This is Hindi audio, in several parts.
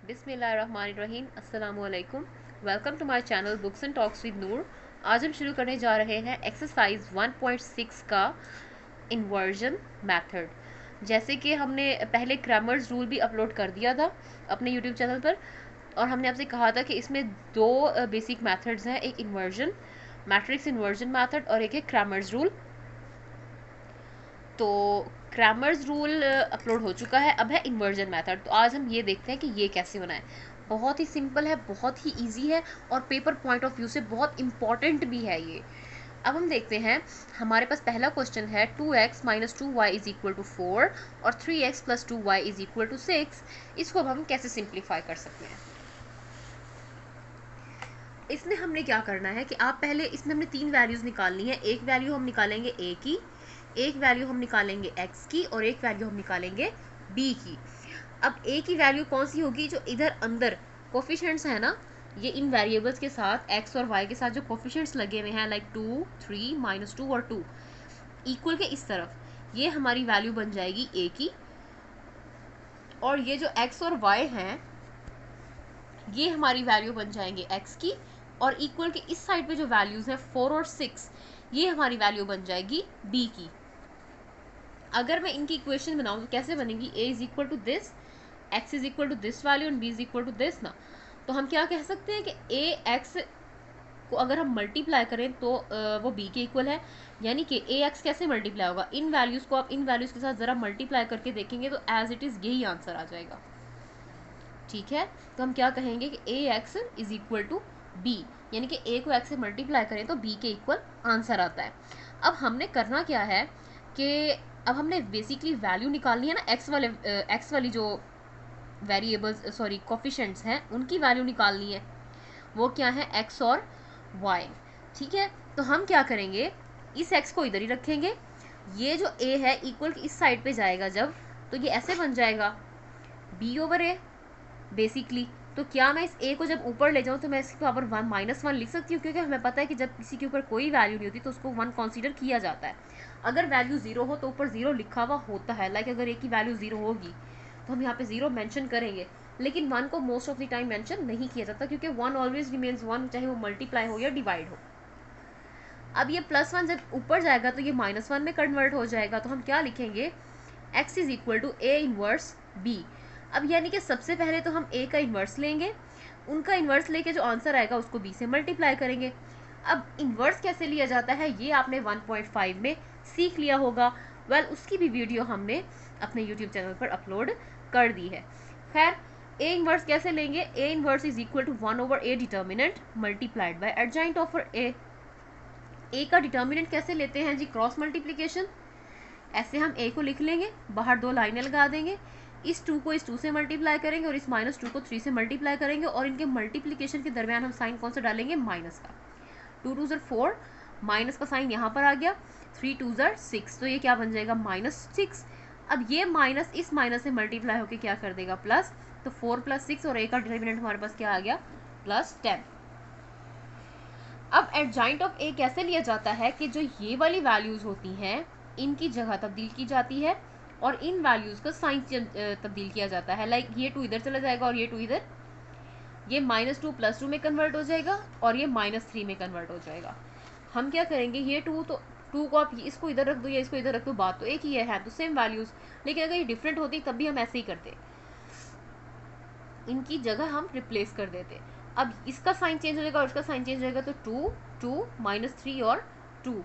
बिस्मिल्लाहिर्रहमानिर्रहीम, अस्सलामुअलैकुम। Welcome to my channel books and talks with Noor. आज हम शुरू करने जा रहे हैं एक्सरसाइज 1.6 का इन्वर्जन मेथड। जैसे कि हमने पहले ग्रामर्स रूल भी अपलोड कर दिया था अपने यूट्यूब चैनल पर, और हमने आपसे कहा था कि इसमें दो बेसिक मेथड्स हैं, एक इन्वर्जन मैट्रिक्स इन्वर्जन मेथड और एक है ग्रामर्स रूल। तो ग्रामर्स रूल अपलोड हो चुका है, अब है इन्वर्जन मेथड। तो आज हम ये देखते हैं कि ये कैसे बनाए। बहुत ही सिंपल है, बहुत ही इजी है और पेपर पॉइंट ऑफ व्यू से बहुत इंपॉर्टेंट भी है ये। अब हम देखते हैं, हमारे पास पहला क्वेश्चन है 2x minus 2y is equal to 4 और 3x plus 2y is equal to 6। इसको अब हम कैसे सिंप्लीफाई कर सकते हैं। इसमें हमने क्या करना है कि आप पहले इसमें हमने तीन वैल्यूज़ निकालनी है। एक वैल्यू हम निकालेंगे a की, एक वैल्यू हम निकालेंगे x की और एक वैल्यू हम निकालेंगे b की। अब a की वैल्यू कौन सी होगी, जो इधर अंदर कोफिशिएंट्स है ना, ये इन वेरिएबल्स के साथ x और y के साथ जो कोफिशिएंट्स लगे हुए हैं, लाइक 2 3 माइनस 2 और 2 इक्वल के इस तरफ, ये हमारी वैल्यू बन जाएगी a की। और ये जो x और y हैं, ये हमारी वैल्यू बन जाएंगे x की। और इक्वल के इस साइड पे जो वैल्यूज है 4 और 6, ये हमारी वैल्यू बन जाएगी b की। अगर मैं इनकी इक्वेशन बनाऊं तो कैसे बनेगी, a is equal to this, x is equal to this value and b is equal to this ना। तो हम क्या कह सकते हैं कि a x को अगर हम मल्टीप्लाई करें तो वो b के इक्वल है। यानी कि a x कैसे मल्टीप्लाई होगा, इन वैल्यूज को आप इन वैल्यूज के साथ ज़रा मल्टीप्लाई करके देखेंगे तो एज इट इज़ यही आंसर आ जाएगा। ठीक है, तो हम क्या कहेंगे कि a x is equal to b, यानी कि ए को एक्स से मल्टीप्लाई करें तो बी के इक्वल आंसर आता है। अब हमने करना क्या है कि अब हमने बेसिकली वैल्यू निकालनी है ना, एक्स वाली जो वेरिएबल्स सॉरी कोफिशिएंट्स हैं उनकी वैल्यू निकालनी है। वो क्या है, एक्स और वाई। ठीक है, तो हम क्या करेंगे, इस एक्स को इधर ही रखेंगे। ये जो ए है इक्वल इस साइड पे जाएगा जब, तो ये ऐसे बन जाएगा बी ओवर ए बेसिकली। तो क्या मैं इस a को जब ऊपर ले जाऊँ तो मैं इसकी पावर 1 माइनस 1 लिख सकती हूँ, क्योंकि हमें पता है कि जब किसी के ऊपर कोई वैल्यू नहीं होती तो उसको 1 कंसीडर किया जाता है। अगर वैल्यू 0 हो तो ऊपर 0 लिखा हुआ होता है, लाइक अगर a की वैल्यू 0 होगी तो हम यहाँ पे 0 मेंशन करेंगे, लेकिन 1 को most of the time mention नहीं किया जाता, क्योंकि 1 ऑलवेज रिमेन्स 1, चाहे वो मल्टीप्लाई हो या डिवाइड हो। अब ये +1 जब ऊपर जाएगा तो ये -1 में कन्वर्ट हो जाएगा। तो हम क्या लिखेंगे, x is equal to a inverse b। अब यानी कि सबसे पहले तो हम a का इन्वर्स लेंगे, उनका इन्वर्स लेके जो आंसर आएगा उसको b से मल्टीप्लाई करेंगे। अब इन्वर्स कैसे लिया जाता है ये आपने 1.5 में सीख लिया होगा। वेल, उसकी भी वीडियो हमने अपने यूट्यूब चैनल पर अपलोड कर दी है। खैर, a इन्वर्स कैसे लेंगे, a inverse is equal to 1 over a determinant multiplied by adjoint of a। A का डिटर्मिनेंट कैसे लेते हैं जी, क्रॉस मल्टीप्लिकेशन। ऐसे हम ए को लिख लेंगे, बाहर दो लाइनें लगा देंगे, इस 2 को इस 2 से मल्टीप्लाई करेंगे और इस -2 को 3 से मल्टीप्लाई करेंगे, और इनके मल्टीप्लिकेशन के दरमियान हम साइन कौन सा डालेंगे, माइनस का। 2 2 4, माइनस का साइन यहाँ पर आ गया, 3 2 6, तो ये क्या बन जाएगा, -6। अब ये माइनस इस माइनस से मल्टीप्लाई होकर क्या कर देगा, प्लस। तो 4 + 6 और ए का डिटर्मिनेंट हमारे पास क्या आ गया, +10। अब एडजॉइंट ऑफ ए कैसे लिया जाता है कि जो ये वाली वैल्यूज होती हैं इनकी जगह तब्दील की जाती है और इन वैल्यूज का साइन तब्दील किया जाता है। लाइक ये 2 इधर चला जाएगा और ये 2 इधर, ये -2 +2 में कन्वर्ट हो जाएगा और ये -3 में कन्वर्ट हो जाएगा। हम क्या करेंगे, ये 2 तो 2 को आप इसको इधर रख दो या इसको इधर रख दो, बात तो एक ही है तो सेम वैल्यूज। लेकिन अगर ये डिफरेंट होती तब भी हम ऐसे ही करते, इनकी जगह हम रिप्लेस कर देते। अब इसका साइन चेंज हो जाएगा और इसका साइन चेंज हो जाएगा, तो 2 2 -3 और 2।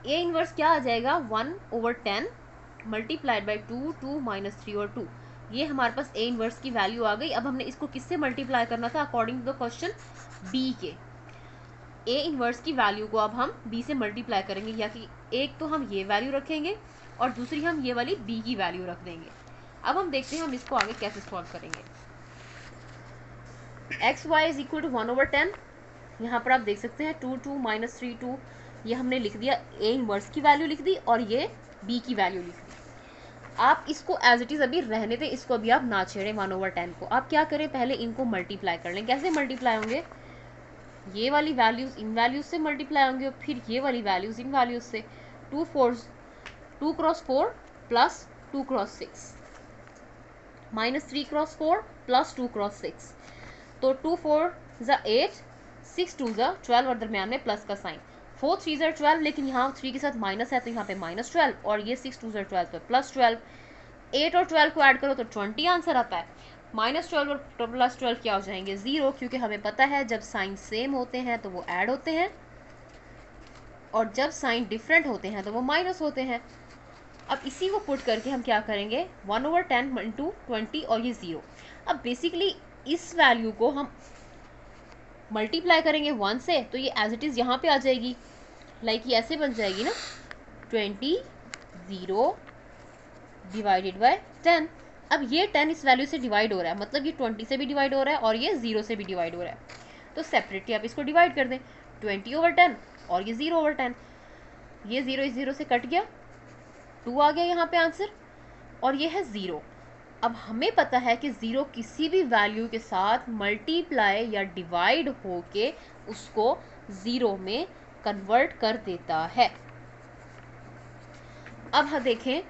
ए इनवर्स क्या आ जाएगा, 1/10 मल्टीप्लाइड बाई 2 2 -3 और 2। ये हमारे पास ए इनवर्स की वैल्यू आ गई। अब हमने इसको किससे मल्टीप्लाई करना था, according to the question b के। ए इनवर्स की वैल्यू को अब हम बी से मल्टीप्लाई करेंगे, या कि एक तो हम ये वैल्यू रखेंगे और दूसरी हम ये वाली बी की वैल्यू रख देंगे। अब हम देखते हैं हम इसको आगे कैसे सॉल्व करेंगे। X Y is equal to 1/10, यहाँ पर आप देख सकते हैं 2 2 -3 2, ये हमने लिख दिया, ए इनवर्स की वैल्यू लिख दी और ये बी की वैल्यू लिख दी। आप इसको एज इट इज़ अभी रहने दें, इसको अभी आप ना छेड़ें 1/10 को। आप क्या करें, पहले इनको मल्टीप्लाई कर लें। कैसे मल्टीप्लाई होंगे, ये वाली वैल्यूज़ इन वैल्यूज़ से मल्टीप्लाई होंगे और फिर ये वाली वैल्यूज़ इन वैल्यूज़ से। 2 × 4 + 2 × 6, -3 क्रॉस 4 प्लस 2 क्रॉस 6, तो 2 4 ज़ा 8, 6 2 ज़ा 12 और दरम्यान में प्लस का साइन, 4 3 ज़ा 12, लेकिन यहाँ 3 के साथ माइनस है तो यहाँ पे -12, और ये 6 2 ज़ा 12 तो +12, 8 और 12 को ऐड करो तो 20 आंसर आता है। -12 और +12 क्या हो जाएंगे 0, क्योंकि हमें पता है जब साइन सेम होते हैं तो वो ऐड होते हैं और जब साइन डिफरेंट होते हैं तो वो माइनस होते हैं। अब इसी को पुट करके हम क्या करेंगे 1/10 इंटू 20 और ये 0। अब बेसिकली इस वैल्यू को हम मल्टीप्लाई करेंगे 1 से तो ये एज इट इज़ यहाँ पे आ जाएगी, लाइक ये ऐसे बन जाएगी ना 20 0 डिवाइडेड बाय 10। अब ये 10 इस वैल्यू से डिवाइड हो रहा है, मतलब ये 20 से भी डिवाइड हो रहा है और ये 0 से भी डिवाइड हो रहा है, तो सेपरेटली आप इसको डिवाइड कर दें 20/10 और ये 0/10, ये 0 इस 0 से कट गया, 2 आ गया यहाँ पे आंसर, और ये है 0। अब हमें पता है कि 0 किसी भी वैल्यू के साथ मल्टीप्लाई या डिवाइड होके उसको 0 में कन्वर्ट कर देता है। अब हम देखें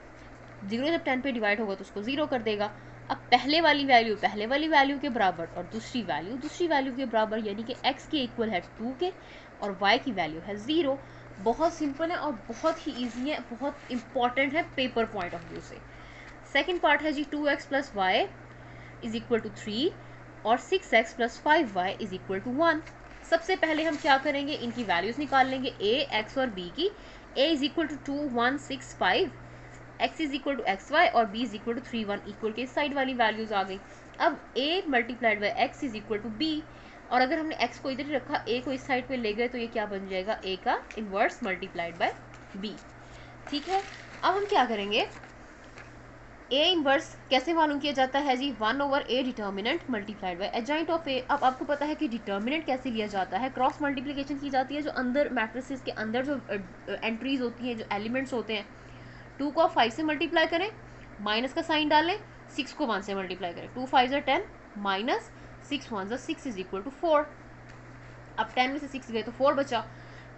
0 जब 10 पे डिवाइड होगा तो उसको 0 कर देगा। अब पहले वाली वैल्यू के बराबर और दूसरी वैल्यू के बराबर, यानी कि x के इक्वल है 2 के और y की वैल्यू है 0। बहुत सिंपल है और बहुत ही ईजी है, बहुत इंपॉर्टेंट है पेपर पॉइंट ऑफ व्यू से। सेकेंड पार्ट है जी 2x plus Y is equal to 3 और 6x plus 5y is equal to 1। सबसे पहले हम क्या करेंगे, इनकी वैल्यूज निकाल लेंगे a, x और b की। a is equal to 2 1 6 5, x is equal to X Y और b is equal to 3 1 equal के साइड वाली वैल्यूज आ गई। अब a multiplied by x is equal to b, और अगर हमने x को इधर ही रखा a को इस साइड पे ले गए तो ये क्या बन जाएगा a का इन्वर्स मल्टीप्लाइड बाय b। ठीक है, अब हम क्या करेंगे, a इन्वर्स कैसे मालूम किया जाता है जी 1/a determinant multiplied by adjoint of a। अब आपको पता है कि डिटर्मिनेंट कैसे लिया जाता है, क्रॉस मल्टीप्लिकेशन की जाती है, जो अंदर मैट्रिसेस के अंदर जो एंट्रीज होती हैं, जो एलिमेंट्स होते हैं, 2 को आप 5 से मल्टीप्लाई करें, माइनस का साइन डालें, 6 को 1 से मल्टीप्लाई करें, 2 5 ज़ा 10 माइनस 6 1 ज़ा 6 इज इक्वल टू 4। अब 10 में से 6 गए तो 4 बचा।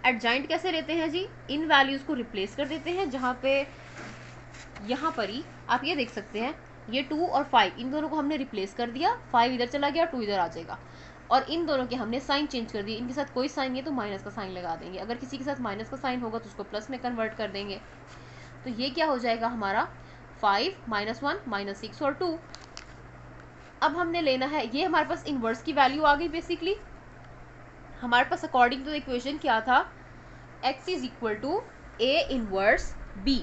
एडजॉइंट कैसे लेते हैं जी, इन वैल्यूज़ को रिप्लेस कर देते हैं, जहाँ पे यहाँ पर ही आप ये देख सकते हैं, ये 2 और 5 इन दोनों को हमने रिप्लेस कर दिया, 5 इधर चला गया, 2 इधर आ जाएगा, और इन दोनों के हमने साइन चेंज कर दिए, इनके साथ कोई साइन नहीं है तो माइनस का साइन लगा देंगे, अगर किसी के साथ माइनस का साइन होगा तो उसको प्लस में कन्वर्ट कर देंगे, तो ये क्या हो जाएगा हमारा 5 -1 -6 और 2। अब हमने लेना है, ये हमारे पास इन्वर्स की वैल्यू आ गई। बेसिकली हमारे पास अकॉर्डिंग टू द इक्वेशन क्या था, x is equal to a inverse b,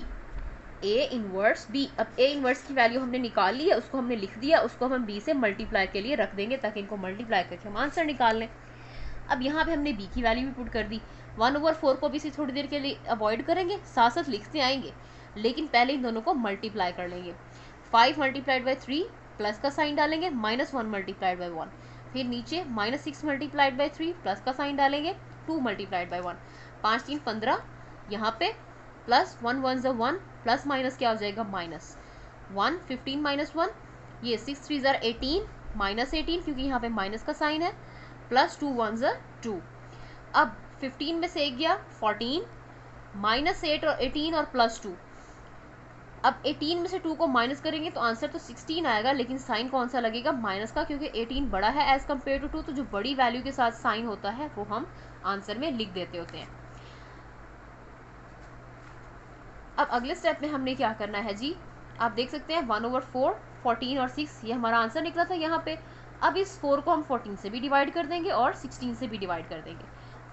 a inverse b। अब a इन्वर्स की वैल्यू हमने निकाल ली है, उसको हमने लिख दिया, उसको हम b से मल्टीप्लाई के लिए रख देंगे ताकि इनको मल्टीप्लाई करके हम आंसर निकाल लें। अब यहाँ पे हमने b की वैल्यू भी पुट कर दी, 1/4 को भी इसी थोड़ी देर के लिए अवॉइड करेंगे, साथ साथ लिखते आएंगे, लेकिन पहले इन दोनों को मल्टीप्लाई कर लेंगे। 5 मल्टीप्लाइड बाई 3 प्लस का साइन डालेंगे, -1 मल्टीप्लाइड बाई 1, फिर नीचे -6 मल्टीप्लाइड बाई 3 प्लस का साइन डालेंगे, 2 मल्टीप्लाइड बाई 1, 5 3 15, यहाँ पे प्लस 1 1 ज़ा 1, प्लस माइनस क्या हो जाएगा -1, 15 -1, ये 6 3 ज़ा 18, -18 क्योंकि यहाँ पे माइनस का साइन है, प्लस 2 1 ज़ा 2। अब 15 में से 1 गया 14, -8 और 18 और +2। अब 18 में से 2 को माइनस करेंगे तो आंसर तो 16 आएगा, लेकिन साइन कौन सा लगेगा माइनस का, क्योंकि 18 बड़ा है एज कम्पेयर टू 2, तो जो बड़ी वैल्यू के साथ साइन होता है वो हम आंसर में लिख देते होते हैं। अब अगले स्टेप में हमने क्या करना है जी, आप देख सकते हैं 1/4 14 और 6 ये हमारा आंसर निकला था यहाँ पे। अब इस 4 को हम 14 से भी डिवाइड कर देंगे और 16 से भी डिवाइड कर देंगे,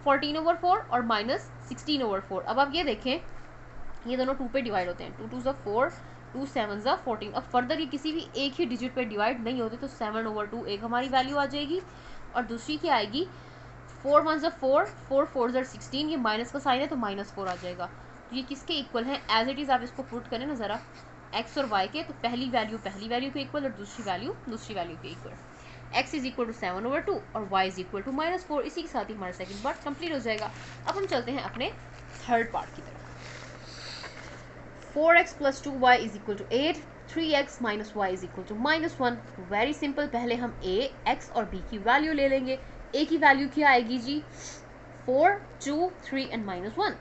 14/4 और -16/4। अब आप ये देखें, ये दोनों 2 पे डिवाइड होते हैं, 2 2 ज़ा 4, 2 7 ज़ा 14। अब फर्दर ये किसी भी एक ही डिजिट पे डिवाइड नहीं होते, तो 7/2 एक हमारी वैल्यू आ जाएगी, और दूसरी क्या आएगी 4 1 ज़ा 4, 4 4 ज़ा 16, ये माइनस का साइन है तो -4 आ जाएगा। तो ये किसके इक्वल है, एज इट इज़ आप इसको पुट करें ना ज़रा x और y के, तो पहली वैल्यू के इक्वल और दूसरी वैल्यू के equal. x is equal to 7/2 और y इज इक्वल टू -4। इसी के साथ ही हमारा सेकंड पार्ट कंप्लीट हो जाएगा। अब हम चलते हैं अपने थर्ड पार्ट की तरफ। 4x + 2y is equal to 8, 3x - y is equal to -1। Very simple, पहले हम a, x और b की वैल्यू ले लेंगे। a की वैल्यू क्या आएगी जी 4 2 3 एंड -1।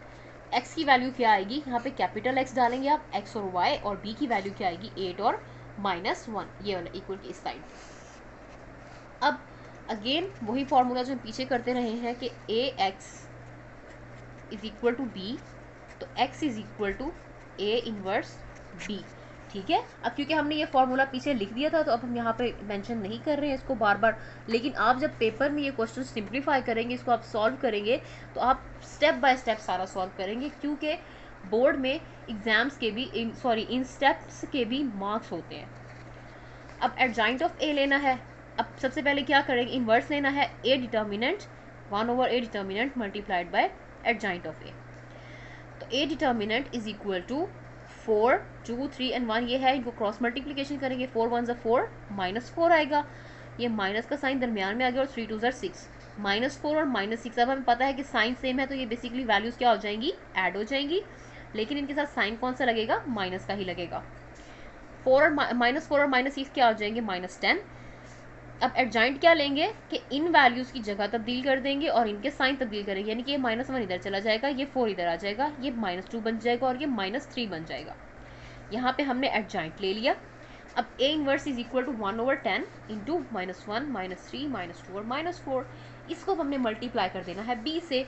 x की वैल्यू क्या आएगी, यहाँ पे कैपिटल X डालेंगे आप, x और y, और b की वैल्यू क्या आएगी 8 और -1, ये वाला इक्वल की इस साइड। अब अगेन वही फॉर्मूला जो हम पीछे करते रहे हैं कि ax is equal to b, तो x is equal to a inverse b। ठीक है, अब क्योंकि हमने ये फॉर्मूला पीछे लिख दिया था तो अब हम यहाँ पे मेंशन नहीं कर रहे हैं इसको बार बार, लेकिन आप जब पेपर में ये क्वेश्चन सिंप्लीफाई करेंगे, इसको आप सॉल्व करेंगे, तो आप स्टेप बाय स्टेप सारा सॉल्व करेंगे, क्योंकि बोर्ड में एग्जाम्स के भी इन स्टेप्स के भी मार्क्स होते हैं। अब एडजॉइंट ऑफ ए लेना है। अब सबसे पहले क्या करेंगे, इन्वर्स लेना है A determinant 1/a determinant multiplied by adjoint of A. तो A determinant is equal to 4, 2, 3 and 1 ये है, इनको क्रॉस मल्टीप्लिकेशन करेंगे, 4 1 4 -4 आएगा, ये माइनस का साइन दरमियान में आ गया, और 3 2 6 -4 और -6। अब हमें पता है कि साइन सेम है तो ये बेसिकली वैल्यूज क्या हो जाएंगी, ऐड हो जाएंगी, लेकिन इनके साथ साइन कौन सा लगेगा, माइनस का ही लगेगा। 4 और -6 क्या हो जाएंगे, -10। अब एडजॉइंट क्या लेंगे कि इन वैल्यूज़ की जगह तब्दील कर देंगे और इनके साइन तब्दील करेंगे, यानी कि ये -1 इधर चला जाएगा, ये 4 इधर आ जाएगा, ये -2 बन जाएगा और ये -3 बन जाएगा। यहाँ पे हमने एडजॉइंट ले लिया। अब A inverse is equal to 1/10 into -1 -3 -2 और -4, इसको हमने मल्टीप्लाई कर देना है b से।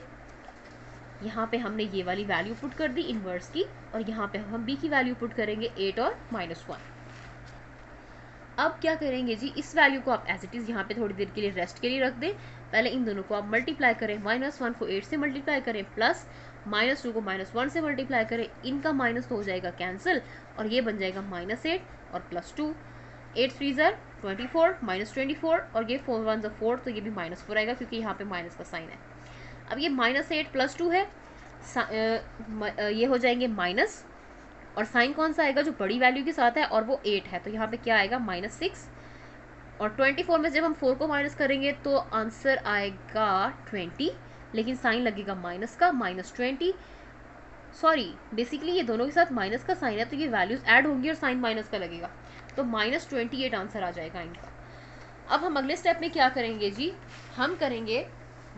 यहाँ पे हमने ये वाली वैल्यू पुट कर दी इनवर्स की, और यहाँ पे हम b की वैल्यू पुट करेंगे 8 और -1। अब क्या करेंगे जी, इस वैल्यू को आप एज इट इज़ यहाँ पे थोड़ी देर के लिए रेस्ट के लिए रख दें। पहले इन दोनों को आप मल्टीप्लाई करें, -1 को 8 से मल्टीप्लाई करें, प्लस -2 को -1 से मल्टीप्लाई करें, इनका माइनस तो हो जाएगा कैंसिल, और ये बन जाएगा -8 और +2, 8 3 24 -24, और ये 4 1 4, तो ये भी -4 आएगा क्योंकि यहाँ पे माइनस का साइन है। अब ये -8 +2 है, ये हो जाएंगे माइनस, और साइन कौन सा आएगा, जो बड़ी वैल्यू के साथ है, और वो 8 है, तो यहाँ पे क्या आएगा, -6, और 24 में जब हम 4 को माइनस करेंगे तो आंसर आएगा 20, लेकिन साइन लगेगा माइनस का, -20। सॉरी, बेसिकली ये दोनों के साथ माइनस का साइन है, तो ये वैल्यूज ऐड होंगी और साइन माइनस का लगेगा, तो -28 आंसर आ जाएगा इनका। अब हम अगले स्टेप में क्या करेंगे जी, हम करेंगे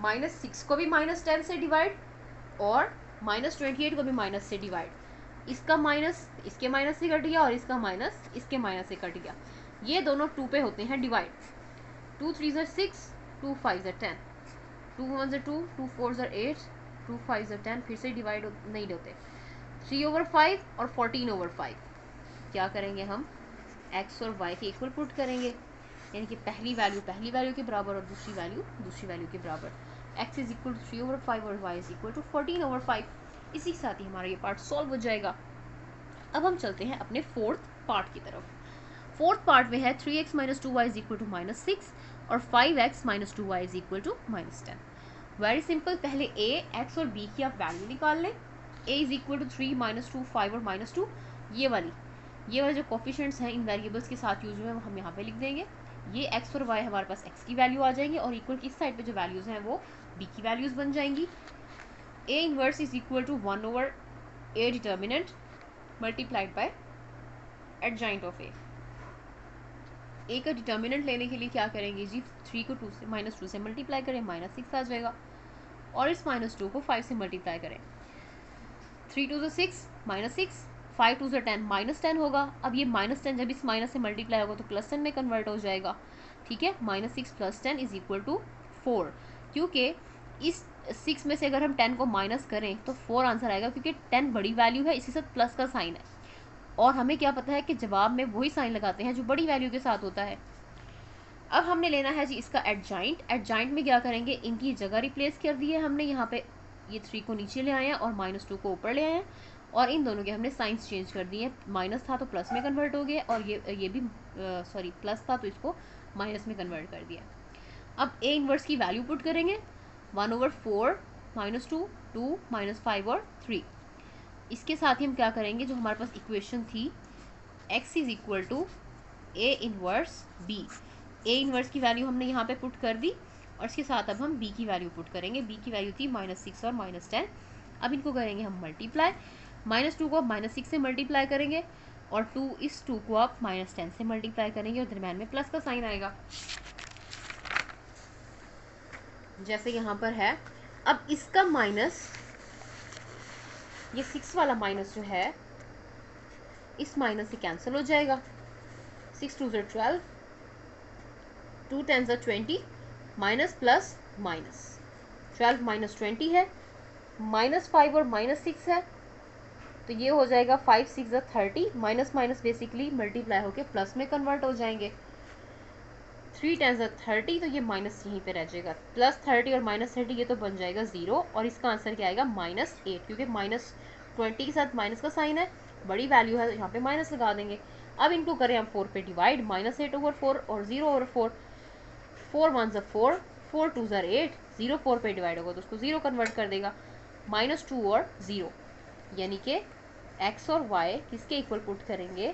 -6 को भी -10 से डिवाइड, और -28 को भी माइनस से डिवाइड। इसका माइनस इसके माइनस से कट गया, और इसका माइनस इसके माइनस से कट गया, ये दोनों 2 पे होते हैं डिवाइड। 2 3 6, 2 5 10, 2 1 2, 2 4 8, 2 5 10, फिर से डिवाइड नहीं होते। 3/5 और 14/5 क्या करेंगे हम, x और y के इक्वल पुट करेंगे, यानी कि पहली वैल्यू के बराबर और दूसरी वैल्यू के बराबर। x इज इक्वल टू 3/5 और y इज इक्वल टू 14/5। इसी के साथ ही हमारा ये पार्ट सॉल्व हो जाएगा। अब हम चलते हैं अपने फोर्थ पार्ट की तरफ। फोर्थ पार्ट में है 3x - 2y is equal to -6 और 5x - 2y is equal to -10। Very simple, पहले a, x और b की आप वैल्यू निकाल लें। a इज इक्वल टू 3 -2 5 और -2, ये वाले जो कोफिशिएंट्स हैं इन वेरिएबल्स के साथ यूज हुए हैं हम यहाँ पे लिख देंगे। ये x और y हमारे पास x की वैल्यू आ जाएंगी, और इक्वल की इस साइड पे जो वैल्यूज़ हैं वो b की वैल्यूज़ बन जाएंगी। a inverse is equal to 1/a determinant multiplied by adjoint of a। a का डिटर्मिनेंट लेने के लिए क्या करेंगे जी, 3 को -2 से मल्टीप्लाई करें, -6 आ जाएगा, और इस -2 को 5 से मल्टीप्लाई करें। 3 2 6 -6, 5 2 10 -10 होगा। अब ये -10 जब इस माइनस से मल्टीप्लाई होगा तो +10 में कन्वर्ट हो जाएगा। ठीक है, -6 + 10 इज इक्वल टू 4, क्योंकि इस 6 में से अगर हम 10 को माइनस करें तो 4 आंसर आएगा, क्योंकि 10 बड़ी वैल्यू है, इसी साथ प्लस का साइन है, और हमें क्या पता है कि जवाब में वही साइन लगाते हैं जो बड़ी वैल्यू के साथ होता है। अब हमने लेना है जी इसका एडजॉइंट में क्या करेंगे, इनकी जगह रिप्लेस कर दी है हमने, यहाँ पे ये 3 को नीचे ले आए हैं और -2 को ऊपर ले आए हैं, और इन दोनों के हमने साइंस चेंज कर दिए हैं। माइनस था तो प्लस में कन्वर्ट हो गया, और ये भी सॉरी प्लस था तो इसको माइनस में कन्वर्ट कर दिया। अब a इनवर्स की वैल्यू पुट करेंगे, 1/4 -2 2 -5 और 3। इसके साथ ही हम क्या करेंगे, जो हमारे पास इक्वेशन थी x is equal to a inverse b, a inverse की वैल्यू हमने यहाँ पे पुट कर दी, और इसके साथ अब हम b की वैल्यू पुट करेंगे। b की वैल्यू थी -6 और -10। अब इनको करेंगे हम मल्टीप्लाई, -2 को आप -6 से मल्टीप्लाई करेंगे, और 2 को आप -10 से मल्टीप्लाई करेंगे, और दरम्यान में प्लस का साइन आएगा जैसे यहाँ पर है। अब इसका माइनस, ये 6 वाला माइनस जो है इस माइनस से कैंसिल हो जाएगा, 6 2 12, 2 10 20, माइनस प्लस माइनस, 12 माइनस 20 है, -5 और -6 है, तो ये हो जाएगा 5 6 30, माइनस माइनस बेसिकली मल्टीप्लाई होके प्लस में कन्वर्ट हो जाएंगे। 3 10 30, तो ये माइनस यहीं पे रह जाएगा, +30 और -30 ये तो बन जाएगा 0, और इसका आंसर क्या आएगा -8, क्योंकि -20 के साथ माइनस का साइन है, बड़ी वैल्यू है, तो यहाँ पे माइनस लगा देंगे। अब इनको करें हम 4 पे डिवाइड, -8/4 और 0/4, 4 1 4, 4 2 8, 0 4 पे डिवाइड होगा तो उसको 0 कन्वर्ट कर देगा, -2 और 0, यानी कि x और y किसके इक्वल पुट करेंगे,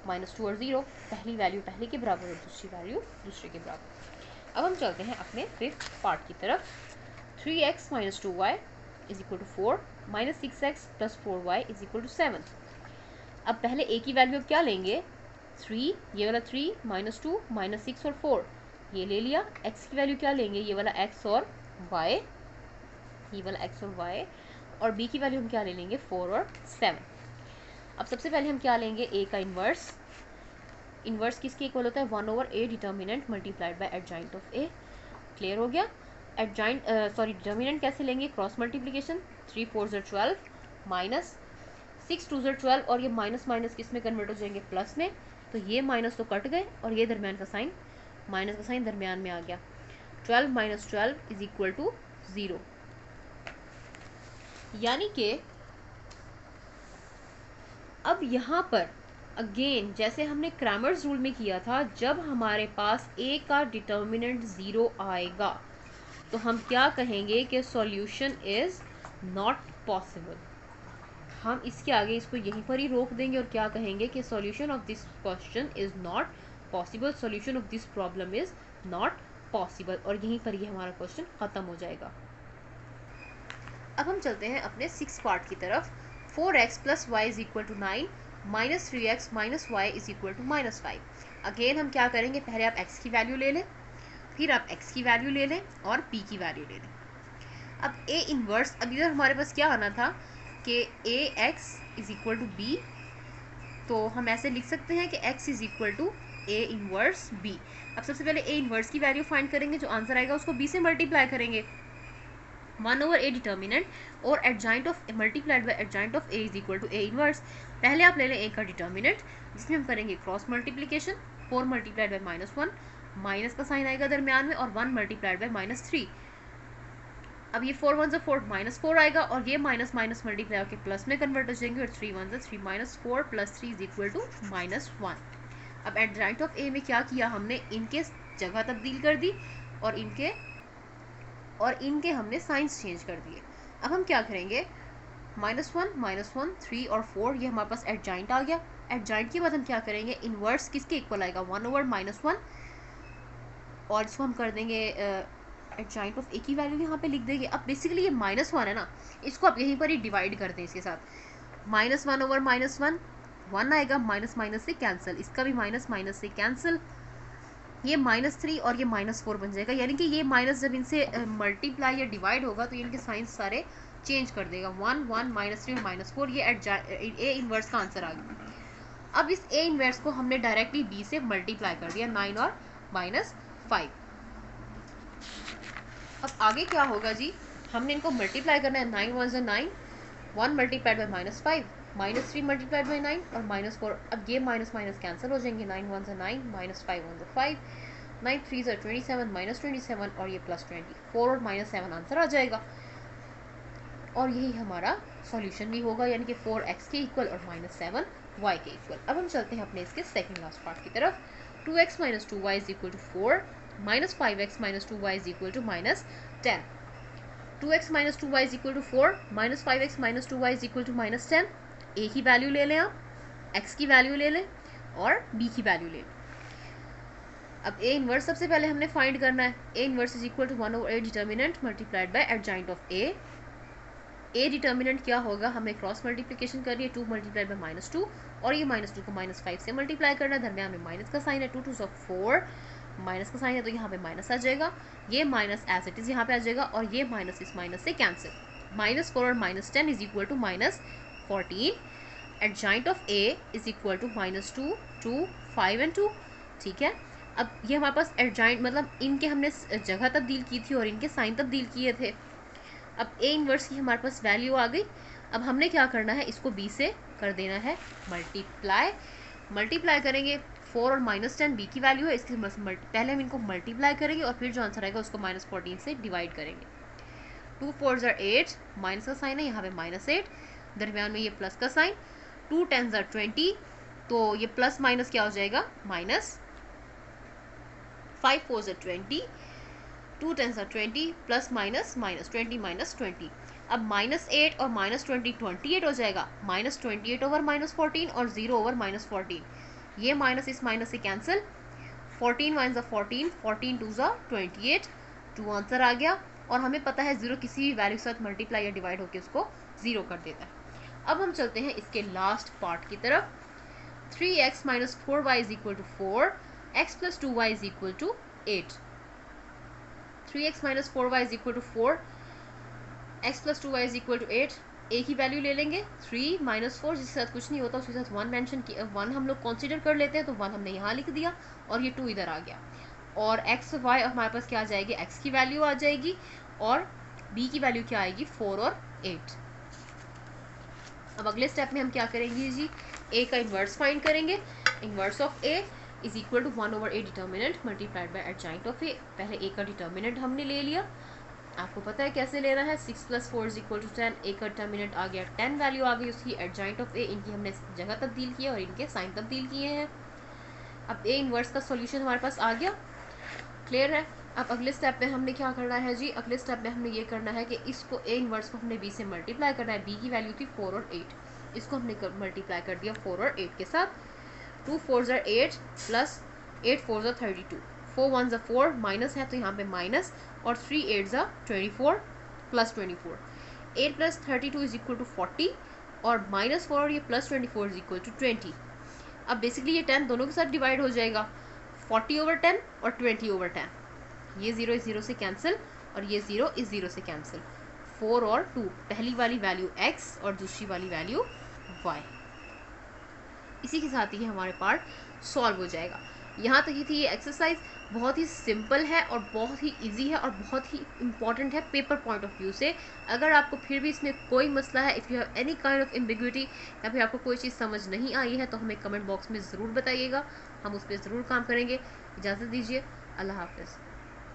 -2 और 0, पहली वैल्यू पहले के बराबर और दूसरी वैल्यू दूसरे के बराबर। अब हम चलते हैं अपने फिफ्थ पार्ट की तरफ। 3x - 2y = 4, -6x + 4y = 7। अब पहले a की वैल्यू क्या लेंगे, 3, ये वाला 3, -2, -6 और 4 ये ले लिया। x की वैल्यू क्या लेंगे, ये वाला x और y, ये वाला x और y, और b की वैल्यू हम क्या ले लेंगे, 4 और 7। अब सबसे पहले हम क्या लेंगे, a का इन्वर्स। इन्वर्स किसके इक्वल होता है, 1/a determinant multiplied by adjoint of a। Clear हो गया। एडजॉइंट डिटर्मिनेंट कैसे लेंगे, क्रॉस मल्टीप्लिकेशन, 3 4 12, -6 2 12, और ये माइनस माइनस किस में कन्वर्ट हो जाएंगे, प्लस में, तो ये माइनस तो कट गए और ये दरमियान का साइन, माइनस का साइन दरमियान में आ गया। 12 - 12 = 0, यानी कि अब यहाँ पर अगेन जैसे हमने क्रैमर्स रूल में किया था, जब हमारे पास a का डिटर्मिनेंट 0 आएगा तो हम क्या कहेंगे कि सॉल्यूशन इज नॉट पॉसिबल। हम इसके आगे इसको यहीं पर ही रोक देंगे और क्या कहेंगे कि solution of this question is not possible, solution of this problem is not possible, और यहीं पर ये हमारा क्वेश्चन खत्म हो जाएगा। अब हम चलते हैं अपने 6 पार्ट की तरफ। 4x + y = 9, -3x - y = -5। Again हम क्या करेंगे, पहले आप x की वैल्यू ले लें, फिर आप x की वैल्यू ले लें और p की वैल्यू ले लें। अब a इन्वर्स, अब इधर हमारे पास क्या आना था कि ax = b, तो हम ऐसे लिख सकते हैं कि x = a इन्वर्स b। अब सबसे पहले a इन्वर्स की वैल्यू फाइंड करेंगे, जो आंसर आएगा उसको b से मल्टीप्लाई करेंगे, 1/a डिटर्मिनेंट और adjoint of multiplied by adjoint of a = a inverse. पहले आप ले लें a का डिटर्मिनेंट, जिसमें हम करेंगे क्रॉस मल्टीप्लिकेशन, 4 × -1, माइनस का साइन आएगा दरमियान में, और 1 × -3। अब ये 4 1 4, -4 आएगा, और ये माइनस माइनस मल्टीप्लाई होकर प्लस में कन्वर्ट हो जाएंगे, और 3 1 3, -4 + 3 = -1। अब एडजॉइंट ऑफ a में क्या किया हमने, इनके जगह तब्दील कर दी और इनके हमने साइंस चेंज कर दिए। अब हम क्या करेंगे, -1 -1 3 और 4 ये हमारे पास एडजॉइंट आ गया। एडजॉइंट के बाद हम क्या करेंगे, इन्वर्स किसके इक्वल आएगा, 1/-1, और इसको हम कर देंगे एडजॉइंट ऑफ a की वैल्यू यहाँ पे लिख देंगे। अब बेसिकली ये -1 है ना, इसको आप यहीं पर ही डिवाइड कर दें इसके साथ, -1/-1, 1 आएगा, माइनस माइनस से कैंसिल, इसका भी माइनस माइनस से कैंसिल, ये -3 और ये -4 बन जाएगा, यानी कि ये माइनस जब इनसे मल्टीप्लाई या डिवाइड होगा तो इनके साइंस सारे चेंज कर देगा, 1 1 -3 और -4, ये ए इन्वर्स का आंसर आ गया। अब इस ए इन्वर्स को हमने डायरेक्टली बी से मल्टीप्लाई कर दिया, 9 और -5। अब आगे क्या होगा जी, हमने इनको मल्टीप्लाई करना है, 9 1 9, 1 × -5, -3 × 9 और -4। अब ये माइनस माइनस कैंसिल हो जाएंगे, 9 1 9, -5 1 5, 9 3 27, -27 और ये +20, 4 और -7 आंसर आ जाएगा, और यही हमारा सॉल्यूशन भी होगा, यानी कि 4x के इक्वल और -7 y के इक्वल। अब हम चलते हैं अपने इसके सेकंड लास्ट पार्ट की तरफ। 2x - 2y = 4, -5x - 2y = -10। 2x - 2y = 4, -5x - 2y = -10। a की वैल्यू ले लें आप, x की वैल्यू ले लें और b की वैल्यू ले लें। अब a इन्वर्स सबसे पहले हमने फाइंड करना है, a inverse = 1/a determinant multiplied by adjoint of a। a determinant क्या होगा, हमें क्रॉस मल्टीप्लिकेशन करनी है, 2 × -2, और ये -2 को -5 से मल्टीप्लाई करना है, दरमियान में माइनस का साइन है, 2 2 4, माइनस का साइन है तो यहाँ पे माइनस आ जाएगा, ये माइनस एज इट इज़ यहाँ पे आ जाएगा, और ये माइनस इस माइनस से कैंसिल, -4 और -10 = -14। एडजॉइंट ऑफ a = -2 2 5 and 2, ठीक है। अब ये हमारे पास एडजॉइंट मतलब इनके हमने जगह तब्दील की थी और इनके साइन तब्दील किए थे। अब ए इन्वर्स की हमारे पास वैल्यू आ गई। अब हमने क्या करना है, इसको बी से कर देना है मल्टीप्लाई। मल्टीप्लाई करेंगे 4 और -10 बी की वैल्यू है, इसके पहले हम इनको मल्टीप्लाई करेंगे और फिर जो आंसर आएगा उसको -14 से डिवाइड करेंगे। 2 4s are 8, माइनस का साइन है यहाँ पे -8, दरमियान में ये प्लस का साइन। 2 10s are 20, तो ये प्लस माइनस क्या हो जाएगा minus. 5 4s are 20, 2 10s are 20, plus minus minus 20 -20। अब -8 और -20 28 हो जाएगा, -28 ओवर -14 और 0 ओवर -14। ये माइनस इस माइनस से cancel. 14 1s are 14, 14 2s are 28, 2 answer आ गया। और हमें पता है 0 किसी भी वैल्यू के साथ मल्टीप्लाई या डिवाइड होकर उसको 0 कर देता है। अब हम चलते हैं इसके लास्ट पार्ट की तरफ। 3x - 4y = 4, x + 2y = 8। 3x - 4y = 4, x + 2y = 8। a की वैल्यू ले लेंगे 3 - 4, जिसके साथ कुछ नहीं होता उसके साथ 1 मेंशन किया, 1 हम लोग कंसीडर कर लेते हैं, तो 1 हमने यहाँ लिख दिया और ये 2 इधर आ गया। और x y हमारे पास क्या आ जाएगी, x की वैल्यू आ जाएगी और b की वैल्यू क्या आएगी 4 और 8। अब अगले स्टेप में हम क्या करेंगे जी, a का इन्वर्स फाइंड करेंगे। Inverse of a = 1 over a determinant multiplied by adjoint of a। पहले a का डिटर्मिनेंट हमने ले लिया, आपको पता है कैसे लेना है। 6 + 4 = 10, a का डिटर्मिनेंट आ गया 10, वैल्यू आ गई उसकी। एडजॉइंट ऑफ a, इनकी हमने जगह तब्दील की है और इनके साइन तब्दील किए हैं। अब a इन्वर्स का सॉल्यूशन हमारे पास आ गया, क्लियर है। अब अगले स्टेप में हमने क्या करना है जी, अगले स्टेप में हमने ये करना है कि इसको a इन्वर्स को हमने b से मल्टीप्लाई करना है। b की वैल्यू थी 4 और 8, इसको हमने मल्टीप्लाई कर दिया 4 और 8 के साथ। 2 4s are 8 plus 8 4s are 32, 4 1s are 4, minus है तो यहाँ पे माइनस, और 3 8s are 24 प्लस 24। 8 + 32 = 40 और -4 और ये +24 = 20। अब बेसिकली ये 10 दोनों के साथ डिवाइड हो जाएगा, 40 over 10 और 20 over 10। ये 0 इस 0 से कैंसिल और ये 0 इस 0 से कैंसिल। 4 और 2, पहली वाली वैल्यू x और दूसरी वाली वैल्यू y। इसी के साथ ही हमारे पार्ट सॉल्व हो जाएगा। यहाँ तक ही थी ये एक्सरसाइज, बहुत ही सिंपल है और बहुत ही इजी है और बहुत ही इंपॉर्टेंट है पेपर पॉइंट ऑफ व्यू से। अगर आपको फिर भी इसमें कोई मसला है, if you have any kind of ambiguity, या फिर आपको कोई चीज़ समझ नहीं आई है, तो हमें कमेंट बॉक्स में ज़रूर बताइएगा, हम उस पर ज़रूर काम करेंगे। इजाज़त दीजिए, अल्लाह हाफ़िज़।